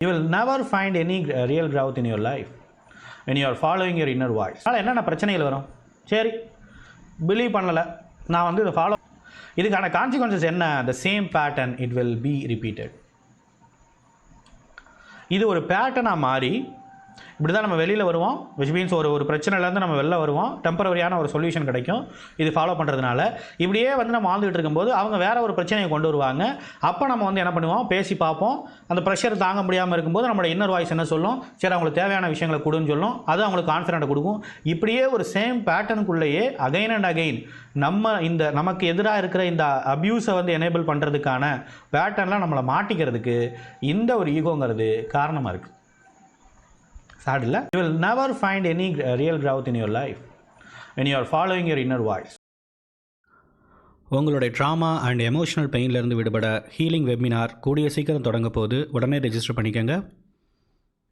You will never find any real growth in your life when you are following your inner voice. அதனால் என்னென்ன பிரச்சனைகள் வரும்? சரி, believe பண்ணலை, நான் வந்து இதை ஃபாலோ, இதுக்கான கான்சிக்வன்சஸ் என்ன? the same pattern it will be repeated. இது ஒரு பேட்டர்னாக மாறி இப்படி தான் நம்ம வெளியில் வருவோம். விச் மீன்ஸ் ஒரு பிரச்சனையிலேருந்து நம்ம வெளில வருவோம், டெம்பரவரியான ஒரு சொல்யூஷன் கிடைக்கும் இது ஃபாலோ பண்ணுறதுனால. இப்படியே வந்து நம்ம வாழ்ந்துகிட்டு இருக்கும்போது அவங்க வேறு ஒரு பிரச்சனையை கொண்டு வருவாங்க. அப்போ நம்ம வந்து என்ன பண்ணுவோம், பேசி பார்ப்போம். அந்த ப்ரெஷர் தாங்க முடியாமல் இருக்கும்போது நம்மளோட இன்னர் வாய்ஸ் என்ன சொல்லும், சரி அவங்களுக்கு தேவையான விஷயங்களை கொடுன்னு சொல்லும், அது அவங்களுக்கு கான்ஃபிடென்ட்டை கொடுக்கும். இப்படியே ஒரு சேம் பேட்டர்னுக்குள்ளேயே அகைன் அண்ட் அகைன் நமக்கு எதிராக இருக்கிற இந்த அப்யூஸை வந்து எனேபிள் பண்ணுறதுக்கான பேட்டர்ன்லாம் நம்மளை மாட்டிக்கிறதுக்கு இந்த ஒரு ஈகோங்கிறது காரணமாக இருக்குது. sad இல்ல? You will never find any real growth in your life when you are following your inner voice. உங்களுடைய ட்ராமா அண்ட் எமோஷனல் பெயின்லேருந்து விடுபட ஹீலிங் வெபினார் கூடிய சீக்கிரம் தொடங்க போது உடனே ரெஜிஸ்டர் பண்ணிக்கோங்க.